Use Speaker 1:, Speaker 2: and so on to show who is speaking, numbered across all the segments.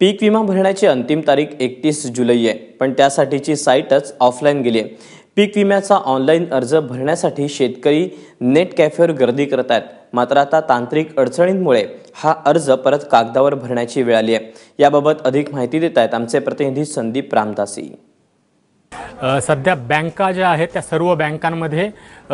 Speaker 1: पीक विमा भरण्याची अंतिम तारीख 31 जुलै आहे, पण त्यासाठीची साईटच ऑफलाईन गेली आहे। पीक विम्याचा ऑनलाईन अर्ज भरण्यासाठी शेतकरी नेट कॅफेवर गर्दी करत आहेत। मात्र आता तांत्रिक अडचणींमुळे हा अर्ज परत कागदावर भरण्याची वेळ आली आहे। याबाबत अधिक माहिती देत आहेत आमचे प्रतिनिधी संदीप रामदासी।
Speaker 2: सध्या बँका ज्या आहेत त्या सर्व बँकांमध्ये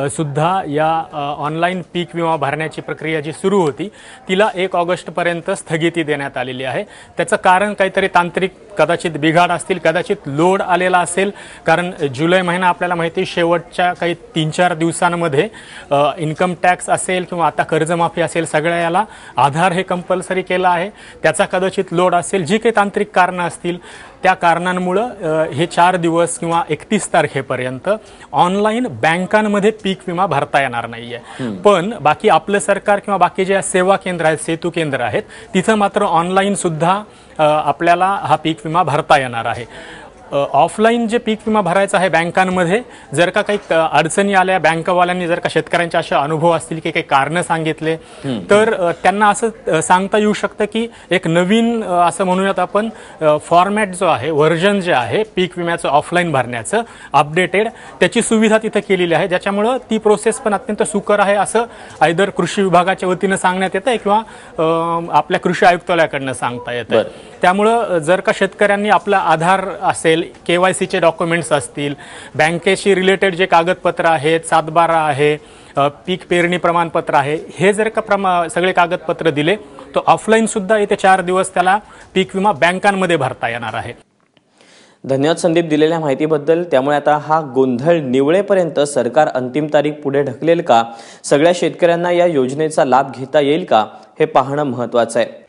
Speaker 2: सुद्धा या ऑनलाईन पीक विमा भरण्याची प्रक्रिया जी सुरू होती तिला 1 ऑगस्टपर्यंत स्थगिती देण्यात आलेली आहे। त्याचं कारण काहीतरी तांत्रिक कदाचित बिघाड असतील, कदाचित लोड आलेला असेल, कारण जुलै महिना आपल्याला माहिती शेवटच्या काही 3-4 दिवसांमध्ये इन्कम टॅक्स असेल किंवा आता कर्जमाफी असेल सगळ्या याला आधार हे कंपल्सरी केला आहे। त्याचा कदाचित लोड असेल, जी काही तांत्रिक कारणं असतील त्या कारणांमुळे हे 4 दिवस किंवा 31 तारखेपर्यंत ऑनलाईन बँकांमध्ये पीक विमा भरता येणार नाहीये। पण बाकी आपलं सरकार किंवा बाकी जे सेवा केंद्र आहेत, सेतू केंद्र आहेत, तिथं मात्र ऑनलाईन सुद्धा आपल्याला हा पीक विमा भरता येणार आहे। ऑफलाईन जे पीक विमा भरायचा आहे बँकांमध्ये जर का काही अडचणी आल्या, बँकवाल्यांनी जर का शेतकऱ्यांचे असे अनुभव असतील की काही कारण सांगितले तर त्यांना असं सांगता येऊ शकतं की एक नवीन असं म्हणूयात आपण फॉर्मॅट जो आहे, व्हर्जन जे आहे पीक विम्याचं ऑफलाईन भरण्याचं अपडेटेड, त्याची सुविधा तिथे केलेली आहे, ज्याच्यामुळे ती प्रोसेस पण अत्यंत सुकर आहे असं आयदर कृषी विभागाच्या वतीने सांगण्यात येतं किंवा आपल्या कृषी आयुक्तालयाकडनं सांगता येतं। त्यामुळे जर का शेतकऱ्यांनी आपला आधार असेल, KYC चे डॉक्युमेंट्स असतील, बँकेशी रिलेटेड जे कागदपत्र आहेत, 7/12 आहे, पीक पेरणी प्रमाणपत्र आहे, हे जर का सगळे कागदपत्र दिले तर ऑफलाईन सुद्धा येते 4 दिवस त्याला पीक विमा बँकांमध्ये भरता येणार आहे।
Speaker 1: धन्यवाद संदीप दिलेल्या माहितीबद्दल। त्यामुळे आता हा गोंधळ निवळेपर्यंत सरकार अंतिम तारीख पुढे ढकलेल का, सगळ्या शेतकऱ्यांना या योजनेचा लाभ घेता येईल का, हे पाहणं महत्त्वाचं आहे।